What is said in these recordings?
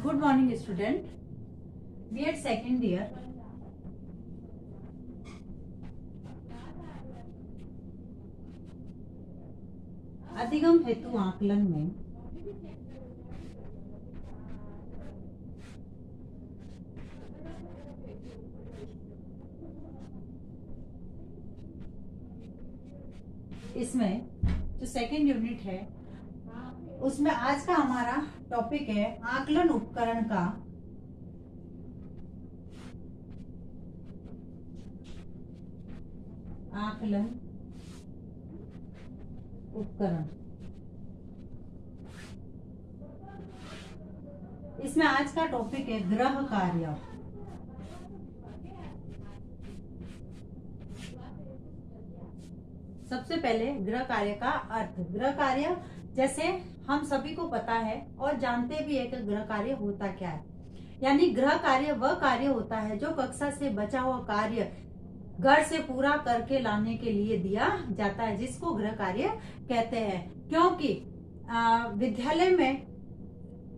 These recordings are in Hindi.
Good morning student, B Ed second year. अधिगम हेतु आकलन में इसमें जो सेकेंड यूनिट है उसमें आज का हमारा टॉपिक है आकलन उपकरण का आकलन उपकरण। इसमें आज का टॉपिक है गृह कार्य। सबसे पहले गृह कार्य का अर्थ। गृह कार्य जैसे हम सभी को पता है और जानते भी है कि गृह कार्य होता क्या है। यानी गृह कार्य वह कार्य होता है जो कक्षा से बचा हुआ कार्य घर से पूरा करके लाने के लिए दिया जाता है, जिसको गृह कार्य कहते हैं। क्योंकि विद्यालय में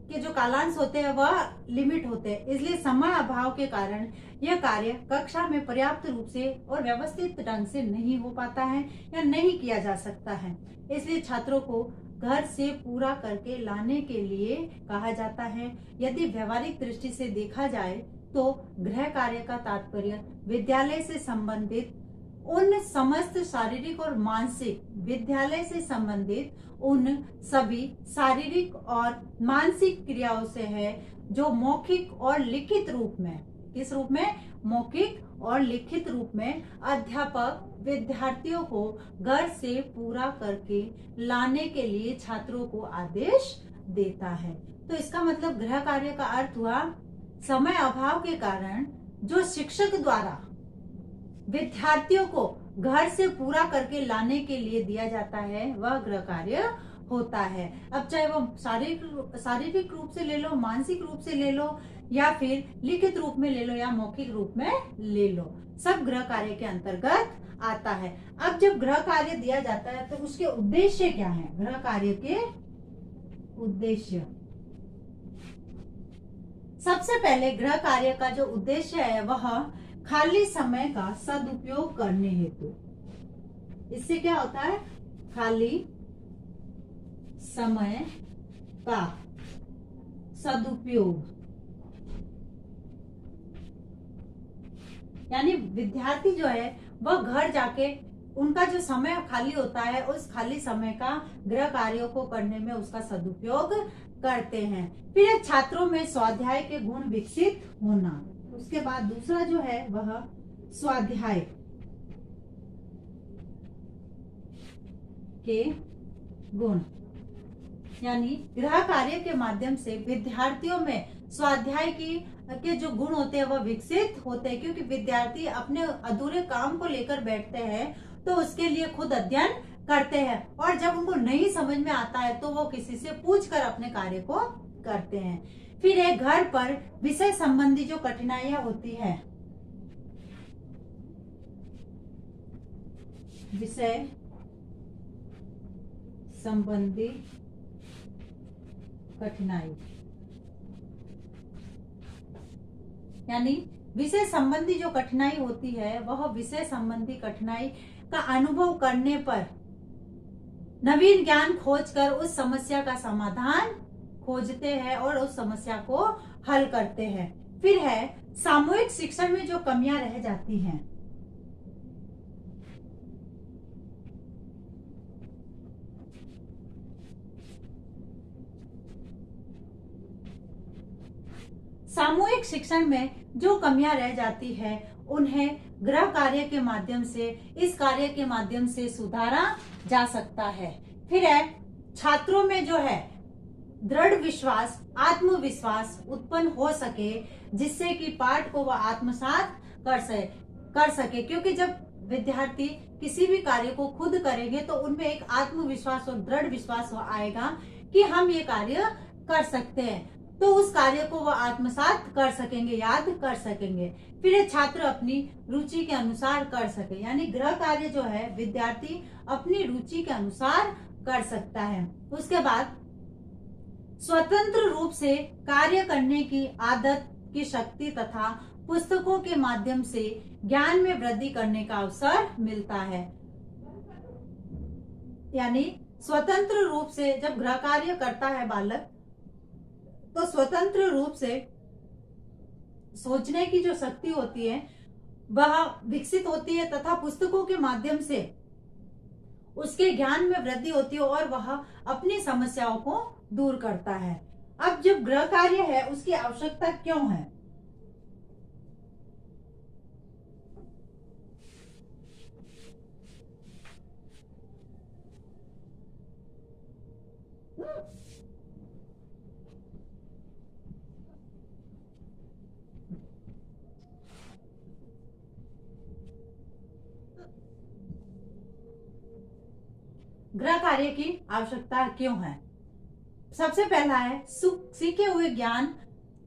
के जो कालांश होते हैं वह लिमिट होते हैं, इसलिए समय अभाव के कारण यह कार्य कक्षा में पर्याप्त रूप से और व्यवस्थित ढंग से नहीं हो पाता है या नहीं किया जा सकता है। इसलिए छात्रों को घर से पूरा करके लाने के लिए कहा जाता है। यदि व्यवहारिक दृष्टि से देखा जाए तो गृह कार्य का तात्पर्य विद्यालय से संबंधित उन समस्त शारीरिक और मानसिक विद्यालय से संबंधित उन सभी शारीरिक और मानसिक क्रियाओं से है जो मौखिक और लिखित रूप में, किस रूप में, मौखिक और लिखित रूप में अध्यापक विद्यार्थियों को घर से पूरा करके लाने के लिए छात्रों को आदेश देता है। तो इसका मतलब गृह कार्य का अर्थ हुआ समय अभाव के कारण जो शिक्षक द्वारा विद्यार्थियों को घर से पूरा करके लाने के लिए दिया जाता है वह गृह कार्य होता है। अब चाहे वो शारीरिक रूप से ले लो, मानसिक रूप से ले लो या फिर लिखित रूप में ले लो या मौखिक रूप में ले लो, सब गृह कार्य के अंतर्गत आता है। अब जब गृह कार्य दिया जाता है तो उसके उद्देश्य क्या है? गृह कार्य के उद्देश्य, सबसे पहले गृह कार्य का जो उद्देश्य है वह खाली समय का सदुपयोग करने हेतु। इससे क्या होता है? खाली समय का सदुपयोग, यानी विद्यार्थी जो है वह घर जाके उनका जो समय खाली होता है उस खाली समय का गृह कार्यों को करने में उसका सदुपयोग करते हैं। फिर छात्रों में स्वाध्याय के गुण विकसित होना। उसके बाद दूसरा जो है वह स्वाध्याय के गुण, यानी गृह कार्य के माध्यम से विद्यार्थियों में स्वाध्याय के जो गुण होते हैं वह विकसित होते हैं। क्योंकि विद्यार्थी अपने अधूरे काम को लेकर बैठते हैं तो उसके लिए खुद अध्ययन करते हैं और जब उनको नहीं समझ में आता है तो वो किसी से पूछकर अपने कार्य को करते हैं। फिर एक घर पर विषय संबंधी जो कठिनाइयां होती है, विषय संबंधी कठिनाई, यानी विषय संबंधी जो कठिनाई होती है वह विषय संबंधी कठिनाई का अनुभव करने पर नवीन ज्ञान खोजकर उस समस्या का समाधान खोजते हैं और उस समस्या को हल करते हैं। फिर है सामूहिक शिक्षण में जो कमियां रह जाती हैं, सामूहिक शिक्षण में जो कमियां रह जाती है उन्हें गृह कार्य के माध्यम से, इस कार्य के माध्यम से सुधारा जा सकता है। फिर है छात्रों में जो है दृढ़ विश्वास, आत्मविश्वास उत्पन्न हो सके जिससे कि पाठ को वह आत्मसात कर सके। क्योंकि जब विद्यार्थी किसी भी कार्य को खुद करेंगे तो उनमें एक आत्मविश्वास और दृढ़ विश्वास आएगा कि हम ये कार्य कर सकते हैं, तो उस कार्य को वह आत्मसात कर सकेंगे, याद कर सकेंगे। फिर छात्र अपनी रुचि के अनुसार कर सके, यानी गृह कार्य जो है विद्यार्थी अपनी रुचि के अनुसार कर सकता है। उसके बाद स्वतंत्र रूप से कार्य करने की आदत की शक्ति तथा पुस्तकों के माध्यम से ज्ञान में वृद्धि करने का अवसर मिलता है। यानी स्वतंत्र रूप से जब गृह कार्य करता है बालक, तो स्वतंत्र रूप से सोचने की जो शक्ति होती है वह विकसित होती है तथा पुस्तकों के माध्यम से उसके ज्ञान में वृद्धि होती है और वह अपनी समस्याओं को दूर करता है। अब जब गृह कार्य है उसकी आवश्यकता क्यों है? गृह कार्य की आवश्यकता क्यों है? सबसे पहला है सीखे हुए ज्ञान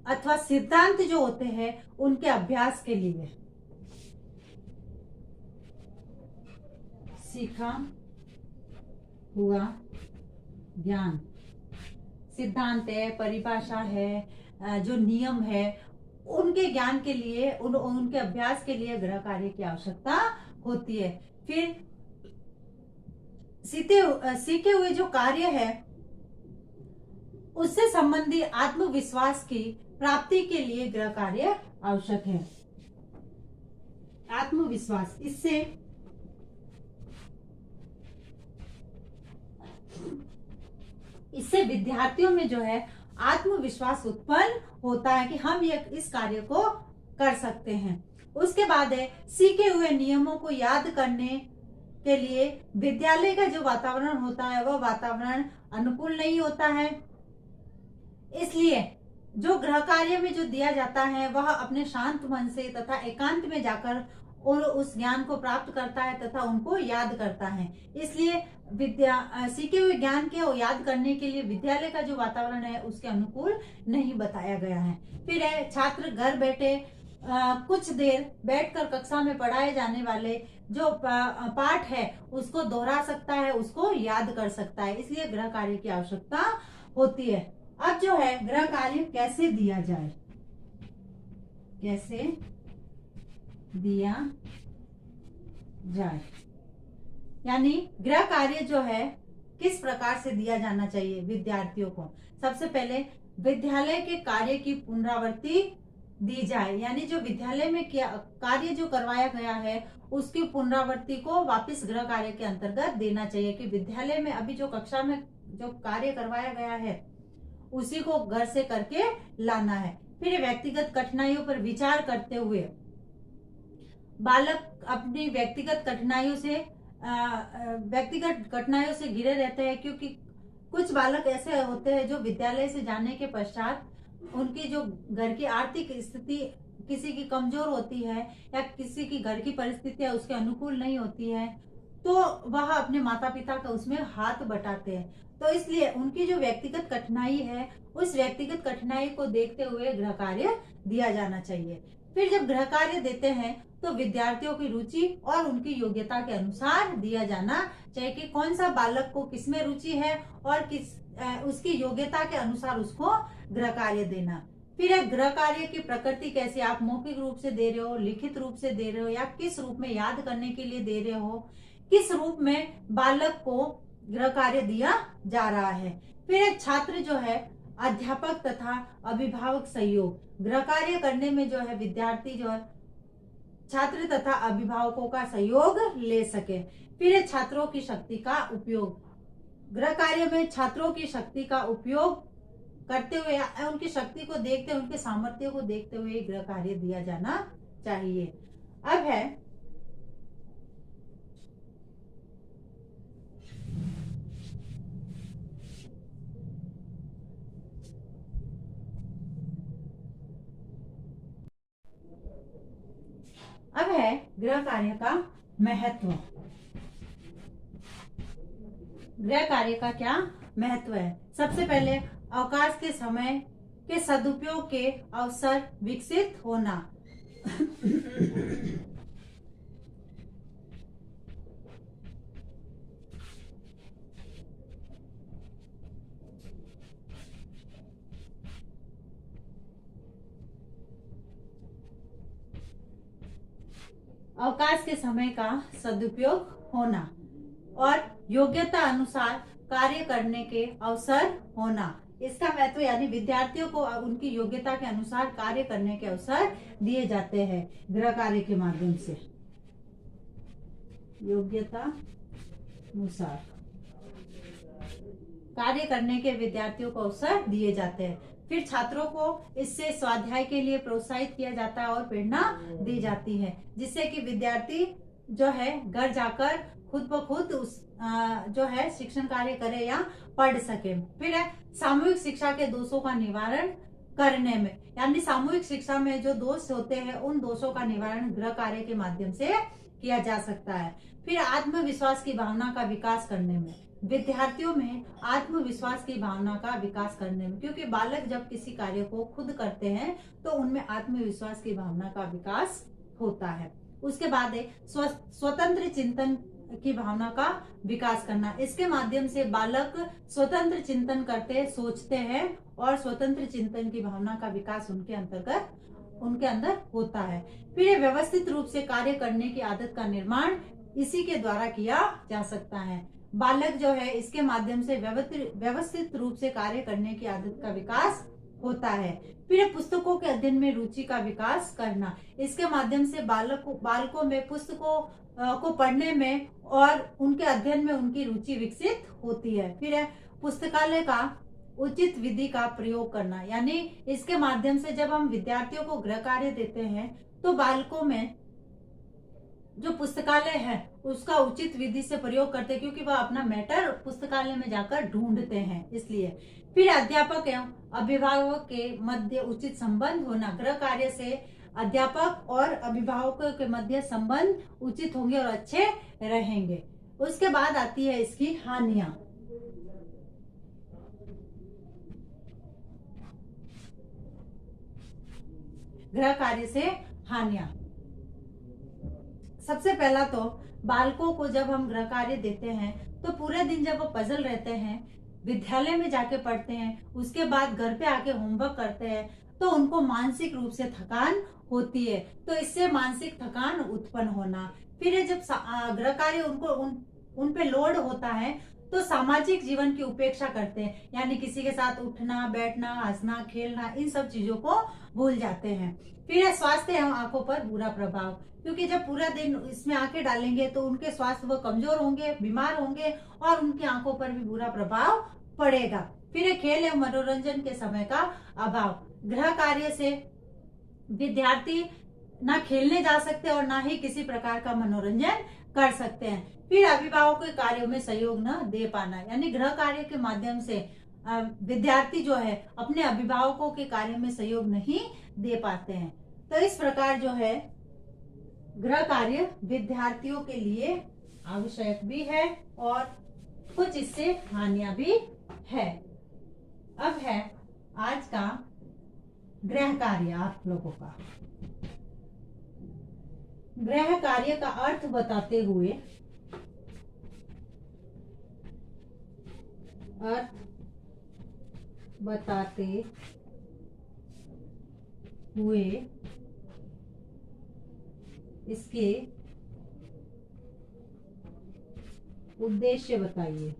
अथवा सिद्धांत जो होते हैं उनके अभ्यास के लिए। सीखा हुआ ज्ञान, सिद्धांत है, परिभाषा है, जो नियम है, उनके ज्ञान के लिए उनके अभ्यास के लिए गृह कार्य की आवश्यकता होती है। फिर सीखे हुए जो कार्य है उससे संबंधी आत्मविश्वास की प्राप्ति के लिए गृह कार्य आवश्यक है। आत्मविश्वास, इससे विद्यार्थियों में जो है आत्मविश्वास उत्पन्न होता है कि हम इस कार्य को कर सकते हैं। उसके बाद है सीखे हुए नियमों को याद करने के लिए विद्यालय का जो वातावरण होता है वह वातावरण अनुकूल नहीं होता है। इसलिए जो गृह कार्य में जो दिया जाता है वह अपने शांत मन से तथा एकांत में जाकर और उस ज्ञान को प्राप्त करता है तथा उनको याद करता है। इसलिए सीखे हुए ज्ञान के याद करने के लिए विद्यालय का जो वातावरण है उसके अनुकूल नहीं बताया गया है। फिर है छात्र घर बैठे कुछ देर बैठकर कक्षा में पढ़ाए जाने वाले जो पाठ है उसको दोहरा सकता है, उसको याद कर सकता है। इसलिए गृह कार्य की आवश्यकता होती है। अब जो है गृह कार्य कैसे दिया जाए, कैसे दिया जाए, यानी गृह कार्य जो है किस प्रकार से दिया जाना चाहिए विद्यार्थियों को। सबसे पहले विद्यालय के कार्य की पुनरावृत्ति दी जाए, यानी जो विद्यालय में कार्य जो करवाया गया है उसकी पुनरावृत्ति को वापस गृह कार्य के अंतर्गत देना चाहिए कि विद्यालय में अभी जो कक्षा में जो कार्य करवाया गया है उसी को घर से करके लाना है। फिर व्यक्तिगत कठिनाइयों पर विचार करते हुए बालक अपनी व्यक्तिगत कठिनाइयों से घिरे रहते हैं, क्योंकि कुछ बालक ऐसे होते हैं जो विद्यालय से जाने के पश्चात उनकी जो घर की आर्थिक स्थिति किसी की कमजोर होती है या किसी की घर की परिस्थितियां उसके अनुकूल नहीं होती है, तो वह अपने माता पिता का उसमें हाथ बटाते हैं। तो इसलिए उनकी जो व्यक्तिगत कठिनाई है उस व्यक्तिगत कठिनाई को देखते हुए गृह कार्य दिया जाना चाहिए। फिर जब गृह कार्य देते हैं तो विद्यार्थियों की रुचि और उनकी योग्यता के अनुसार दिया जाना चाहिए कि कौन सा बालक को किसमें रुचि है और उसकी योग्यता के अनुसार उसको गृह कार्य देना। फिर गृह कार्य की प्रकृति कैसी, आप मौखिक रूप से दे रहे हो, लिखित रूप से दे रहे हो या किस रूप में याद करने के लिए दे रहे हो, किस रूप में बालक को गृह कार्य दिया जा रहा है। फिर छात्र जो है अध्यापक तथा अभिभावक सहयोग, गृह कार्य करने में जो है विद्यार्थी जो है छात्र तथा अभिभावकों का सहयोग ले सके। फिर छात्रों की शक्ति का उपयोग, गृह कार्य में छात्रों की शक्ति का उपयोग करते हुए उनकी शक्ति को देखते हुए उनके सामर्थ्य को देखते हुए गृह कार्य दिया जाना चाहिए। अब है गृह कार्य का महत्व। गृह कार्य का क्या महत्व है? सबसे पहले अवकाश के समय के सदुपयोग के अवसर विकसित होना। अवकाश के समय का सदुपयोग होना और योग्यता अनुसार कार्य करने के अवसर होना। इसका महत्व यानी विद्यार्थियों को उनकी योग्यता के अनुसार कार्य करने के अवसर दिए जाते हैं गृह कार्य के माध्यम से। योग्यता अनुसार कार्य करने के विद्यार्थियों को अवसर दिए जाते हैं। फिर छात्रों को इससे स्वाध्याय के लिए प्रोत्साहित किया जाता है और प्रेरणा दी जाती है, जिससे कि विद्यार्थी जो है घर जाकर खुद ब खुद उस जो है शिक्षण कार्य करे या पढ़ सके। फिर है सामूहिक शिक्षा के दोषों का निवारण करने में, यानी सामूहिक शिक्षा में जो दोष होते हैं उन दोषों का निवारण गृह कार्य के माध्यम से किया जा सकता है। फिर आत्मविश्वास की भावना का विकास करने में, विद्यार्थियों में आत्मविश्वास की भावना का विकास करने में, क्योंकि बालक जब किसी कार्य को खुद करते हैं तो उनमें आत्मविश्वास की भावना का विकास होता है। उसके बाद है स्वतंत्र चिंतन की भावना का विकास करना। इसके माध्यम से बालक स्वतंत्र चिंतन करते, सोचते हैं और स्वतंत्र चिंतन की भावना का विकास उनके अंदर होता है। फिर व्यवस्थित रूप से कार्य करने की आदत का निर्माण इसी के द्वारा किया जा सकता है। बालक जो है इसके माध्यम से व्यवस्थित रूप से कार्य करने की आदत का विकास होता है। फिर पुस्तकों के अध्ययन में रुचि का विकास करना। इसके माध्यम से बालकों में पुस्तकों को पढ़ने में और उनके अध्ययन में उनकी रुचि विकसित होती है। फिर है पुस्तकालय का उचित विधि का प्रयोग करना, यानी इसके माध्यम से जब हम विद्यार्थियों को गृह कार्य देते हैं तो बालकों में जो पुस्तकालय है उसका उचित विधि से प्रयोग करते हैं, क्योंकि वह अपना मैटर पुस्तकालय में जाकर ढूंढते हैं, इसलिए। फिर अध्यापक एवं अभिभावक के मध्य उचित संबंध होना। गृह कार्य से अध्यापक और अभिभावकों के मध्य संबंध उचित होंगे और अच्छे रहेंगे। उसके बाद आती है इसकी हानियां। गृह कार्य से हानियां, सबसे पहला तो बालकों को जब हम गृह कार्य देते हैं तो पूरे दिन जब वो पजल रहते हैं, विद्यालय में जाके पढ़ते हैं, उसके बाद घर पे आके होमवर्क करते हैं, तो उनको मानसिक रूप से थकान होती है। तो इससे मानसिक थकान उत्पन्न होना। फिर जब गृह कार्य उन पे लोड होता है तो सामाजिक जीवन की उपेक्षा करते हैं, यानी किसी के साथ उठना बैठना हंसना खेलना इन सब चीजों को भूल जाते हैं। फिर स्वास्थ्य एवं आंखों पर बुरा प्रभाव, क्योंकि जब पूरा दिन इसमें आंखें डालेंगे तो उनके स्वास्थ्य वो कमजोर होंगे, बीमार होंगे और उनकी आंखों पर भी बुरा प्रभाव पड़ेगा। फिर खेल एवं मनोरंजन के समय का अभाव। गृह कार्य से विद्यार्थी ना खेलने जा सकते और ना ही किसी प्रकार का मनोरंजन कर सकते हैं। फिर अभिभावकों के कार्यों में सहयोग न दे पाना, यानी गृह कार्य के माध्यम से विद्यार्थी जो है अपने अभिभावकों के कार्य में सहयोग नहीं दे पाते हैं। तो इस प्रकार जो है गृह कार्य विद्यार्थियों के लिए आवश्यक भी है और कुछ इससे हानियां भी है। अब है आज का गृह कार्य आप लोगों का। गृह कार्य का अर्थ बताते हुए इसके उद्देश्य बताइए।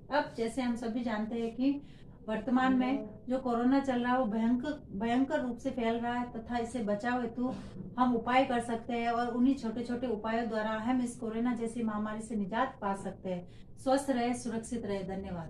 अब जैसे हम सभी जानते हैं कि वर्तमान में जो कोरोना चल रहा है वो भयंकर रूप से फैल रहा है, तथा इससे बचाव हेतु हम उपाय कर सकते हैं और उन्हीं छोटे छोटे उपायों द्वारा हम इस कोरोना जैसी महामारी से निजात पा सकते हैं। स्वस्थ रहे, सुरक्षित रहे। धन्यवाद।